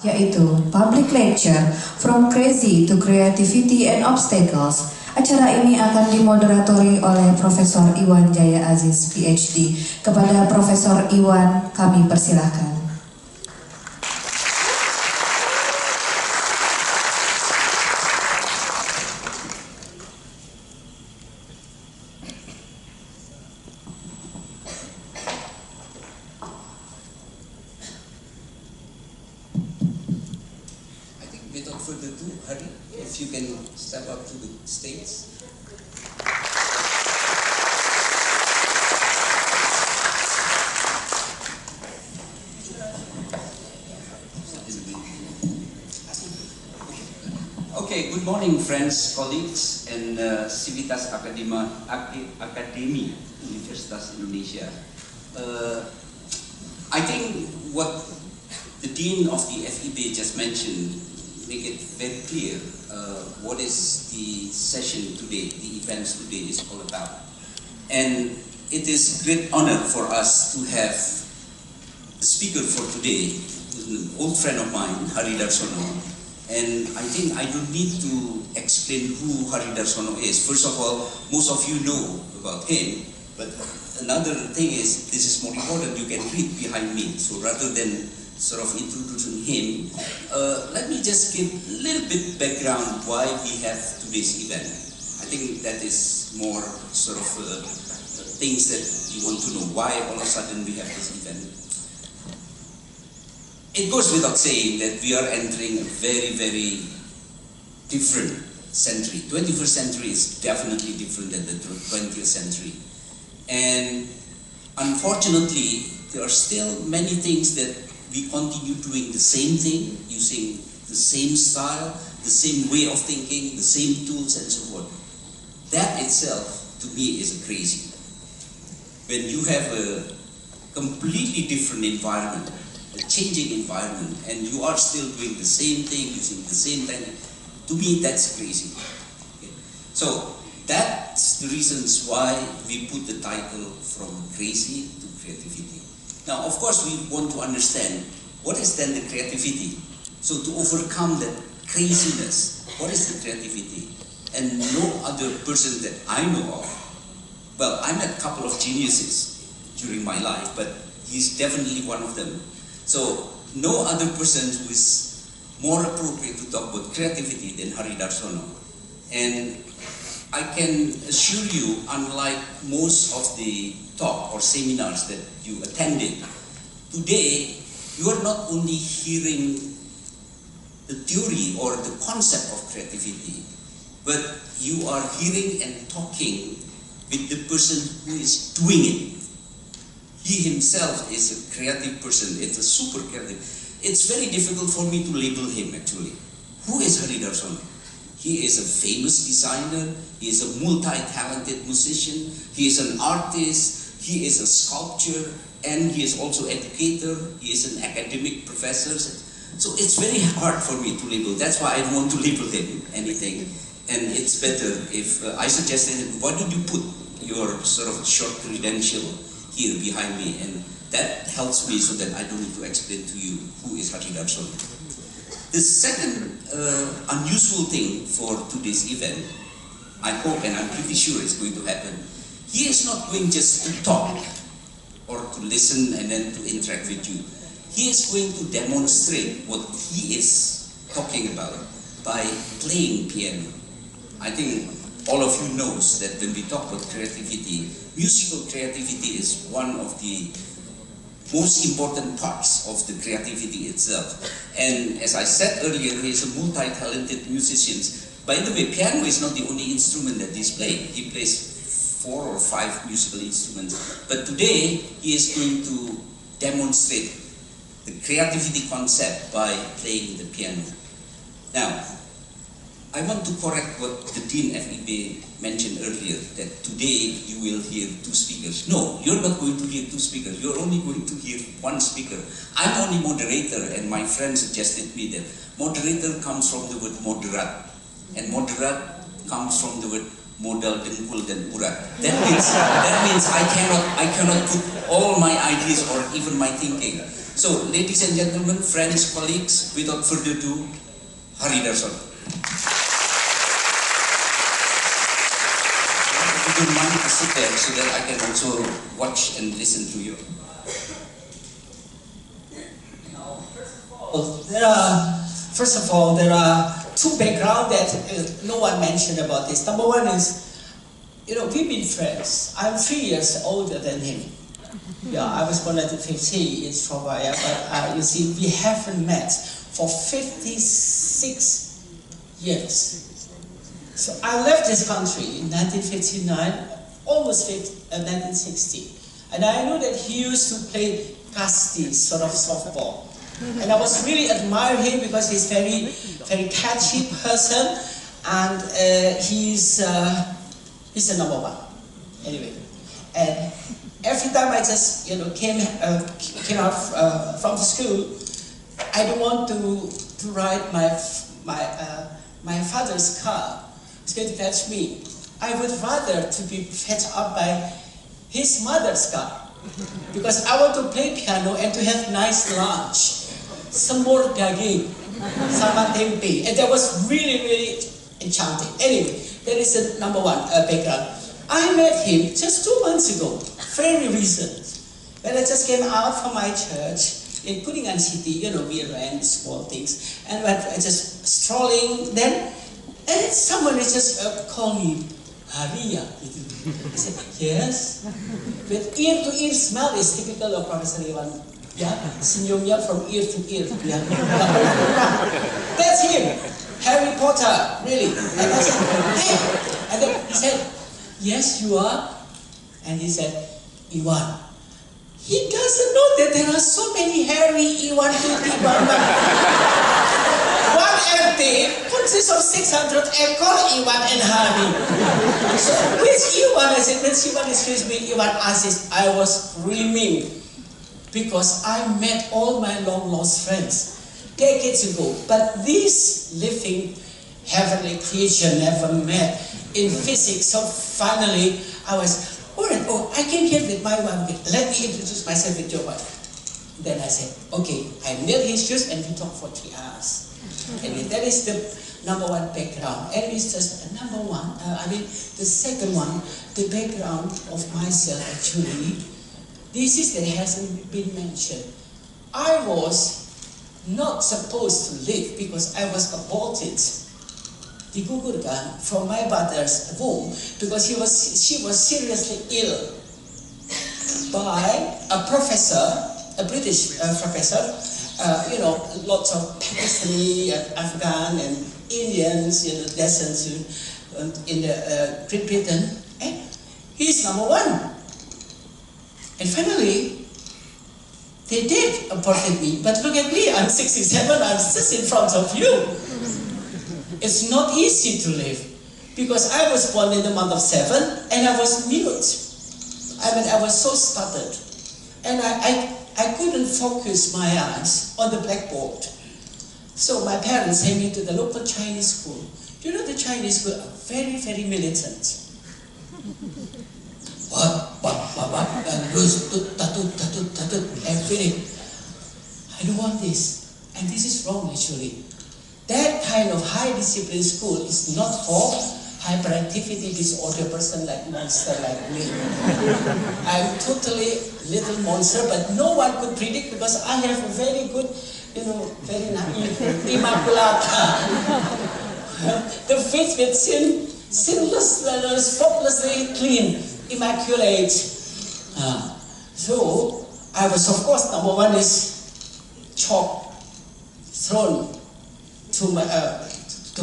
yaitu Public Lecture From Crazy to Creativity and Obstacles. Acara ini akan dimoderatori oleh Profesor Iwan Jaya Aziz, Ph.D. Kepada Profesor Iwan, kami persilahkan. Without further ado, Hari, if you can step up to the stage. Okay, good morning friends, colleagues, and Civitas Akademi Universitas Indonesia. I think what the Dean of the FEB just mentioned make it very clear what is the session today, the events today is all about. And it is great honor for us to have the speaker for today, an old friend of mine, Hari Darsono. And I think I don't need to explain who Hari Darsono is. First of all, most of you know about him, but another thing is, this is more important, you can read behind me. So rather than sort of introducing him, let me just give a little bit background why we have today's event. I think that is more sort of things that you want to know, why all of a sudden we have this event. It goes without saying that we are entering a very, very different century. 21st century is definitely different than the 20th century. And unfortunately, there are still many things that we continue doing the same thing, using the same style, the same way of thinking, the same tools and so forth. That itself, to me, is crazy. When you have a completely different environment, a changing environment, and you are still doing the same thing, using the same technique, to me, that's crazy. Okay? So, that's the reasons why we put the title From Crazy to Creativity. Now, of course, we want to understand what is then the creativity. So to overcome that craziness, what is the creativity? And no other person that I know of, well, I met a couple of geniuses during my life, but he's definitely one of them. So no other person who is more appropriate to talk about creativity than Hari Darsono. And I can assure you, unlike most of the talk or seminars that you attended, today you are not only hearing the theory or the concept of creativity, but you are hearing and talking with the person who is doing it. He himself is a creative person, it's a super creative. It's very difficult for me to label him actually. Who is Hari Darsono? He is a famous designer, he is a multi-talented musician, he is an artist, he is a sculptor, and he is also an educator, he is an academic professor. So it's very hard for me to label. That's why I don't want to label him anything. And it's better if I suggested, why don't you put your sort of short credential here behind me, and that helps me so that I don't need to explain to you who is Hari Darsono. The second unusual thing for today's event, I hope and I'm pretty sure it's going to happen, he is not going just to talk or to listen and then to interact with you. He is going to demonstrate what he is talking about by playing piano. I think all of you knows that when we talk about creativity, musical creativity is one of the most important parts of the creativity itself. And as I said earlier, he is a multi-talented musician. By the way, piano is not the only instrument that he's playing. He plays 4 or 5 musical instruments. But today, he is going to demonstrate the creativity concept by playing the piano. Now, I want to correct what the Dean FEB mentioned earlier, that today you will hear 2 speakers. No, you're not going to hear 2 speakers. You're only going to hear 1 speaker. I'm only moderator, and my friend suggested me that moderator comes from the word moderat, and moderat comes from the word modal, dengkul, dan urat. That means I cannot put all my ideas or even my thinking. So, ladies and gentlemen, friends, colleagues, without further ado, Hari Darsono. If you don't mind to sit there so that I can also watch and listen to you. First of all, there are two backgrounds that no one mentioned about this. Number one is, we've been friends. I'm 3 years older than him. Yeah, I was born at 50 in Surabaya, but you see, we haven't met for 56 years. So I left this country in 1959, almost 1960. And I know that he used to play kasti, sort of softball. And I was really admire him because he's very, very catchy person, and he's the number one. Anyway, and every time I just came out from school, I don't want to ride my father's car. It's going to fetch me. I would rather to be fetched up by his mother's car, because I want to play piano and to have nice lunch. Some more daging, sama tempe, and that was really, really enchanting. Anyway, that is the number one background. I met him just 2 months ago, very recent, when I just came out from my church in Kuningan City. We ran small things, and when I just strolling, then and someone just called me, Hari. I said, yes. With ear to ear smell is typical of Professor Iwan. Yeah, senyumnya from ear to ear. Yeah. That's him, Harry Potter, really. And I said, hey. And then he said, yes, you are. And he said, Iwan. He doesn't know that there are so many Harry, Iwan, Iwan. One FD consists of 600 ekor Iwan and Hari. So which Iwan? I said, which Iwan? Excuse me, Iwan Aziz. I was screaming, because I met all my long-lost friends decades ago. But this living heavenly creature never met in physics. So finally, I was, all right, I came here with my wife. Okay, let me introduce myself with your wife. Then I said, okay, I knit his shoes and we talked for 3 hours. And that is the number one background. And it's just number one, the second one, the background of myself actually. This is that hasn't been mentioned. I was not supposed to live because I was aborted, digugurkan, from my mother's womb because she was seriously ill by a professor, a British professor. Lots of Pakistani, Afghan, and Indians, descent in Great Britain. And he's number one. And finally, they did aborted me, but look at me, I'm 67, I'm just in front of you. It's not easy to live, because I was born in the month of 7, and I was mute. I was so stuttered, and I couldn't focus my eyes on the blackboard. So my parents sent me to the local Chinese school. The Chinese school are very, very militant. Everything. I don't want this. And this is wrong actually. That kind of high discipline school is not for hyperactivity disorder person like monster like me. I'm totally little monster, but no one could predict because I have a very good, very naive, immaculate. The face with sinless, faultlessly clean, immaculate. So I was, of course, number one is chalk thrown to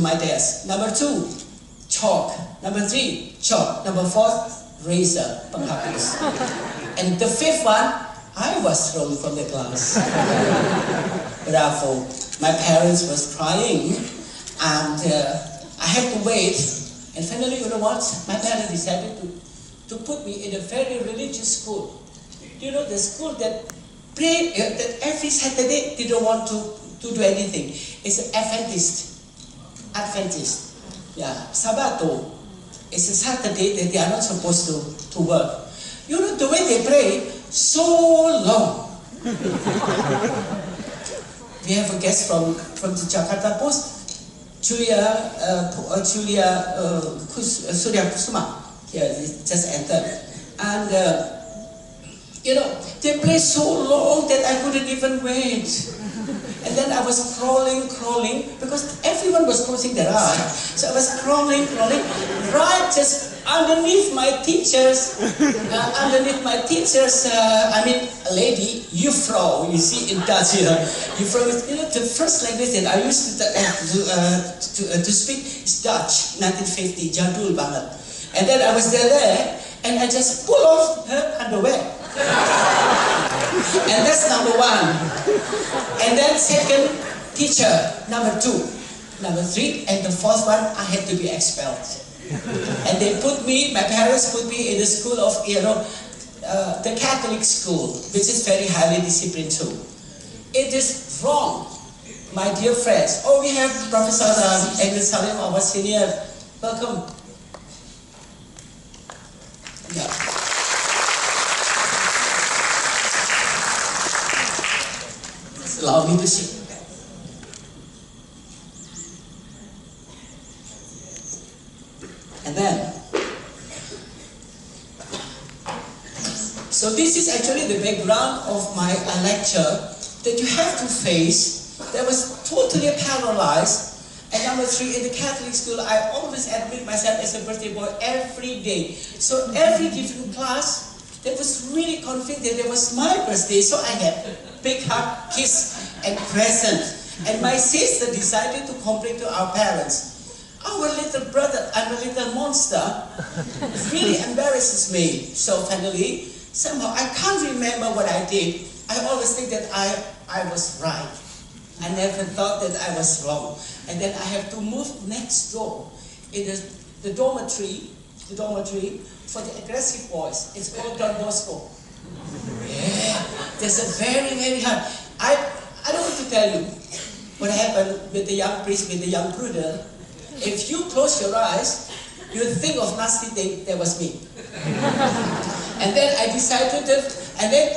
my desk. Number 2, chalk. Number 3, chalk. Number 4, razor, penghapus. And the 5th one, I was thrown from the class. Bravo. My parents was crying, and I had to wait. And finally, you know what? My parents decided to put me in a very religious school. The school that pray that every Saturday they don't want to do anything. It's an Adventist. Yeah, Sabato. It's a Saturday that they are not supposed to work. The way they pray, so long. We have a guest from the Jakarta Post, Julia Surya Kusuma. Yeah, just entered. And you know, they played so long that I couldn't even wait. And then I was crawling, because everyone was closing their eyes. So I was crawling, right just underneath my teachers, I mean, a lady, Juffrouw, you see in Dutch here. Juffrouw is, you know, the first language that I used to speak is Dutch, 1950, jadul banget. And then I was there, and I just pull off her underwear. And that's number one. And then second, teacher, number two. Number three, and the fourth one, I had to be expelled. And they put me, my parents put me in the school of, you know, the Catholic school, which is very highly disciplined too. It is wrong, my dear friends. Oh, we have Professor Egil Salim, our senior. Welcome. Yeah. Just allow me to sit. And then, so this is actually the background of my lecture that you have to face. That was totally paralyzed. And number three, in the Catholic school, I always admit myself as a birthday boy every day. So every different class, that was really convinced that it was my birthday. So I had big hug, kiss, and present. And my sister decided to complain to our parents. Our little brother, I'm a little monster, really embarrasses me. So finally, somehow, I can't remember what I did. I always think that I was right. I never thought that I was wrong. And then I have to move next door in the dormitory for the aggressive boys. It's called Don Bosco. Yeah, there's a very, very hard. I don't want to tell you what happened with the young priest, with the young brother. If you close your eyes, you think of nasty thing, that was me. And then I decided that, and then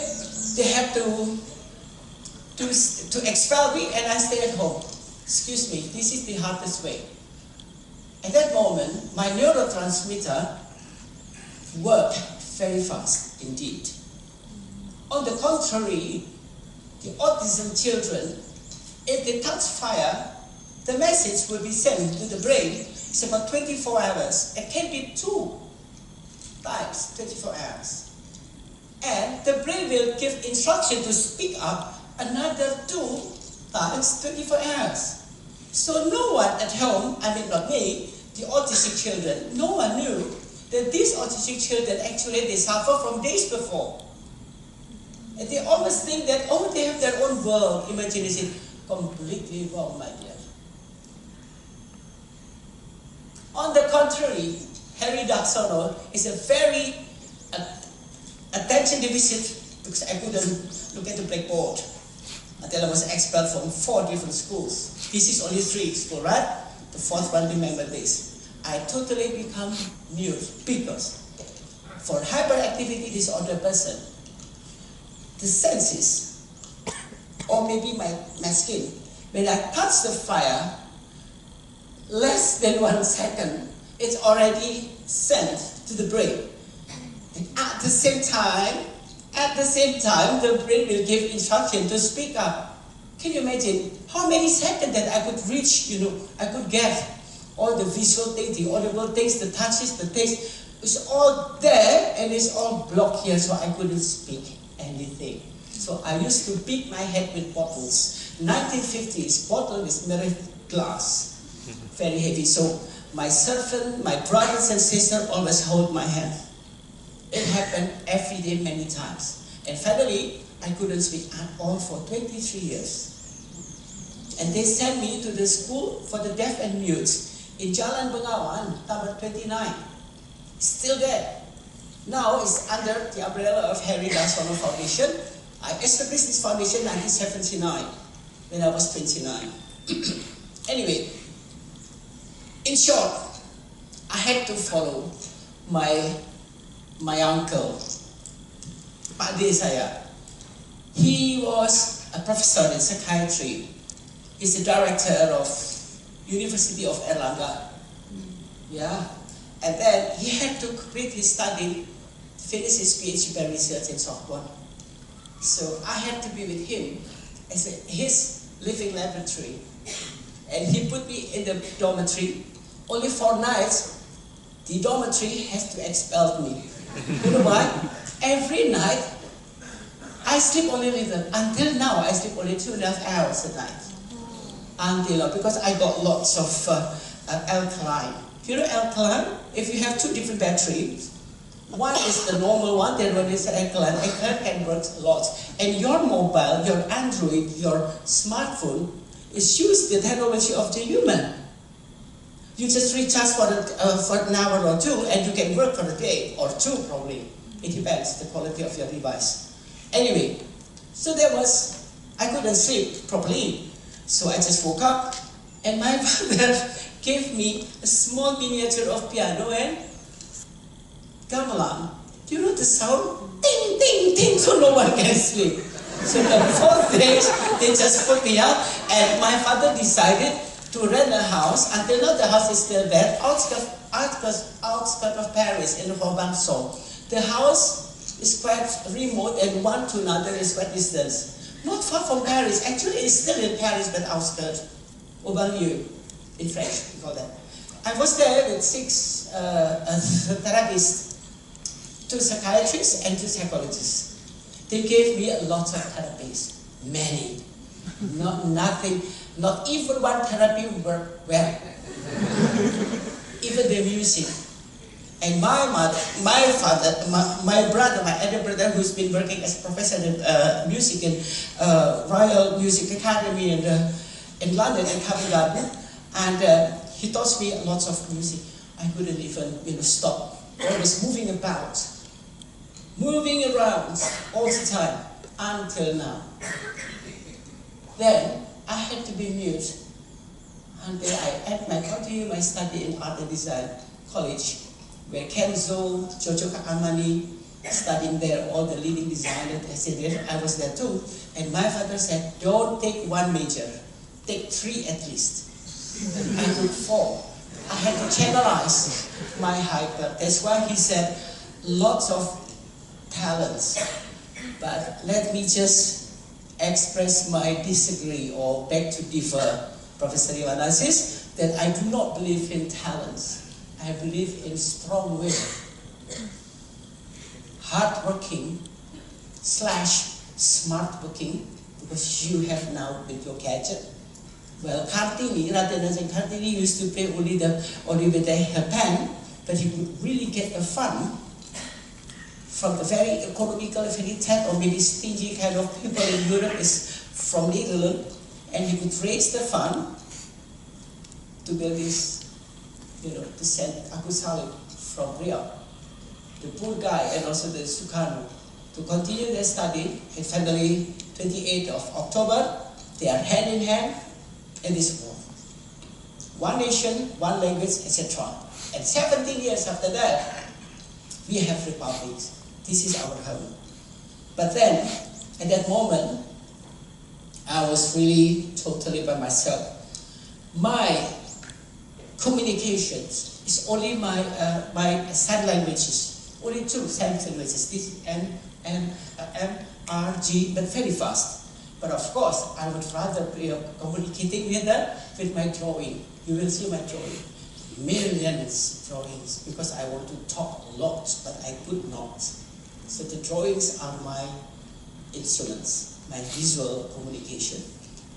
they had to expel me, and I stay at home. Excuse me, this is the hardest way. At that moment, my neurotransmitter worked very fast indeed. On the contrary, the autism children, if they touch fire, the message will be sent to the brain. It's about 24 hours. It can be 2 times 24 hours. And the brain will give instruction to speak up another 2 times 24 hours. So no one at home, I mean not me, the autistic children, no one knew that these autistic children actually they suffer from days before. And they always think that, oh, they have their own world, imagination. Completely wrong, my dear. On the contrary, Harry Darsono is a very attention deficit because I couldn't look at the blackboard until I was expelled from 4 different schools. This is only 3 schools, right? The 4th one, remember this. I totally become mute because for hyperactivity disorder person, the senses, or maybe my skin, when I touch the fire, less than 1 second, it's already sent to the brain. And at the same time, the brain will give instruction to speak up. Can you imagine how many seconds that I could reach, I could get all the visual things, the audible things, the touches, the taste. It's all there and it's all blocked here, so I couldn't speak anything. So I used to beat my head with bottles. 1950s, bottle is mirrored glass. Very heavy. So my servant, my brothers and sisters always hold my hand. It happened every day, many times. And finally, I couldn't speak at all for 23 years. And they sent me to the school for the deaf and mutes in Jalan Bengawan, number 29. Still there. Now it's under the umbrella of Harry Darsono Foundation. I established this foundation in 1979 when I was 29. Anyway, in short, I had to follow my uncle, Ph.D. saya. He was a professor in psychiatry. He's the director of University of Erlangen. Yeah. And then he had to quit his study, finish his PhD by research in Sorbonne. So I had to be with him as his living laboratory. And he put me in the dormitory. Only 4 nights, the dormitory has to expel me. You know why? Every night, I sleep only little. Until now, I sleep only 2.5 hours a night. Until now, because I got lots of alkaline. You know alkaline? If you have 2 different batteries, one is the normal one, then one is alkaline. Alkaline can work a lot. And your mobile, your Android, your smartphone is used the technology of the human. You just recharge for an hour or 2, and you can work for a day or 2 probably. It depends the quality of your device. Anyway, so I couldn't sleep properly. So I just woke up, and my father gave me a small miniature of piano and gamelan. Do you know the sound? Ding, ding, ding, so no one can sleep. So the 4th day, they just put me out, and my father decided to rent a house. Until now, the house is still there, outskirts of Paris, in Robinson. The house is quite remote, and one to another is quite distant. Not far from Paris. Actually, it's still in Paris, but outskirts. Au banlieue, in French, we call that. I was there with 6 therapists, 2 psychiatrists and 2 psychologists. They gave me a lot of therapies, many. Not even one therapy worked well. Even the music. And my elder brother, who's been working as a professor in music in Royal Music Academy in London, in Covent Garden, and he taught me lots of music. I couldn't even stop. Always moving about, moving around all the time until now. Then I had to be mute until I continued my study in art and design college, where Kenzo, Jojo Kakamani, studying there, all the leading designers. I was there too. And my father said, don't take 1 major, take 3 at least. And I took 4. I had to channelize my hyper. That's why he said, lots of talents. But let me just express my disagree or beg to differ, Professor Iwan Aziz, that I do not believe in talents. I believe in strong will, hard-working / smart-working, because you have now with your gadget. Well, Kartini, rather than Kartini used to play only with her pen, but he would really get the fun from the very economical, very tech or maybe stingy kind of people in Europe is from Netherlands, and he could raise the fund to build this, to send Agus Salim from Riyadh, the poor guy, and also the Sukarno, to continue their study. And finally, 28th of October, they are hand in hand in this war. 1 nation, 1 language, etc. And 17 years after that, we have republics. This is our home. But then, at that moment, I was really totally by myself. My communications is only my sign languages, only 2 sign languages, this M, R, G, but very fast. But of course, I would rather be communicating with them with my drawing. You will see my drawing. Millions drawings, because I want to talk a lot, but I could not. So the drawings are my instruments, my visual communication,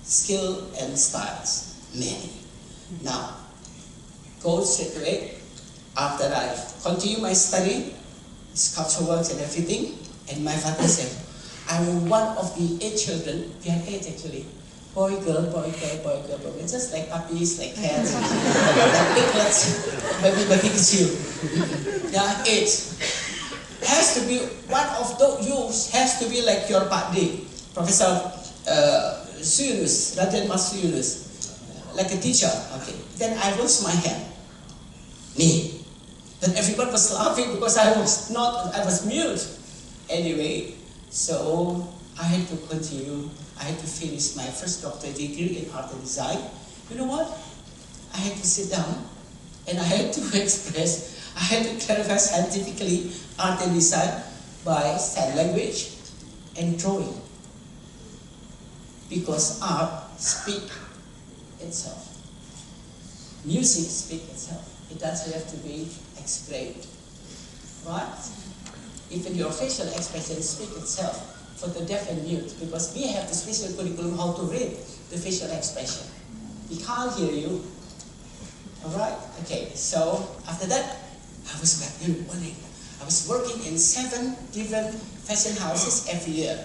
skill and styles, many. Now, go straight away. After I continue my study, sculpture works and everything, and my father said, I'm one of the 8 children, we had 8 actually, boy, girl, boy, girl, boy, girl, boy, just like puppies, like cats, like piglets, baby Pikachu. Yeah, 8. Has to be, one of those, you has to be like your Ph.D, Professor Suyunus, Raden Mas Suyunus, like a teacher. Okay. Then I raised my hand. Me. Then everyone was laughing because I was mute. Anyway, so I had to continue. I had to finish my first doctorate degree in art and design. You know what? I had to sit down and I had to express, I had to clarify scientifically art and design by sign language and drawing. Because art speaks itself. Music speaks itself. It doesn't have to be explained. Right? Even your facial expression speaks itself for the deaf and mute, because we have the special curriculum how to read the facial expression. We can't hear you. Alright? Okay, so after that, I was back in morning. I was working in 7 different fashion houses every year.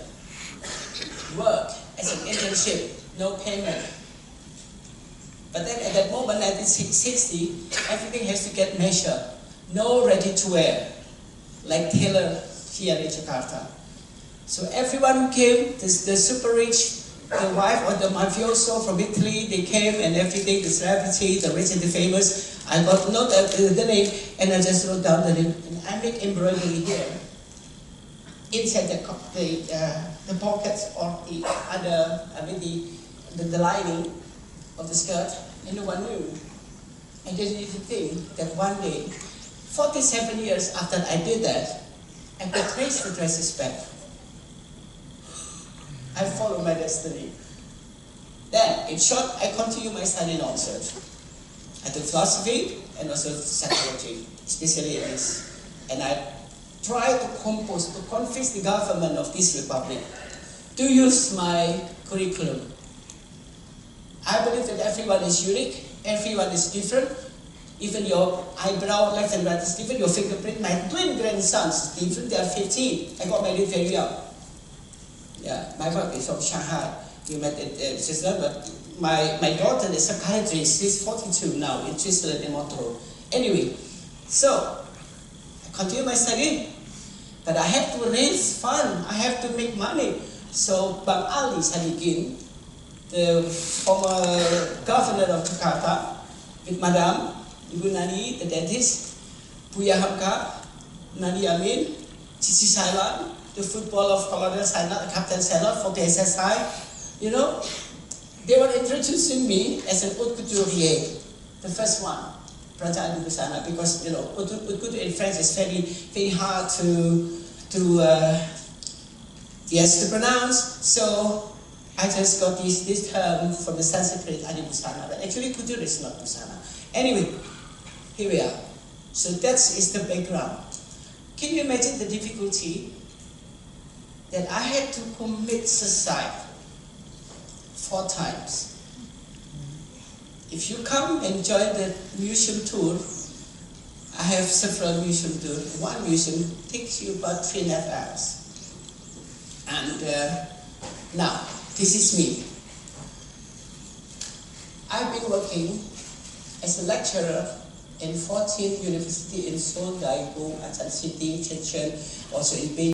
Work as an internship, no payment. But then at that moment, 1960, everything has to get measured. No ready to wear, like tailor here in Jakarta. So everyone who came, the super rich, the wife or the mafioso from Italy, they came and everything, the celebrity, the rich and the famous. I got note the name and I just wrote down the name. And I make embroidery here. Inside the pockets or the other, the lining of the skirt, and no one knew. I didn't even think that one day, 47 years after I did that, I could trace the dresses back. I followed my destiny. Then, in short, I continued my study in Oxford. I took philosophy and also psychology, especially in this. And I tried to convince the government of this republic to use my curriculum. I believe that everyone is unique, everyone is different. Even your eyebrow, left and right is different, your fingerprint. My twin grandsons is different, they are 15. I got married very young. Yeah, my wife is from Shanghai. We met in Switzerland, but my daughter is a psychiatrist. She's 42 now in Switzerland in Montreux. Anyway, so I continue my study, but I have to raise fund. I have to make money. So Bang Ali Sadikin, the former governor of Jakarta, with Madam Ibu Nani, the dentist, Buya Hamka, Nani Amin, Cici Sailan, the football of Colonel Sailan, Captain Sailan for PSSI, you know, they were introducing me as an haute couturier, the first one, Praja di Busana, because you know, haute couture in French is very hard to pronounce. So I just got this term from the Sanskrit Adi Busana, but actually couture is not Busana. Anyway, here we are. So that is the background. Can you imagine the difficulty that I had to commit suicide 4 times? If you come and join the museum tour, I have several museum tours. One museum takes you about 3.5 hours. And now, this is me. I've been working as a lecturer in 14 universities in Seoul, Daegu, Achan City, Shenzhen, also in Beijing.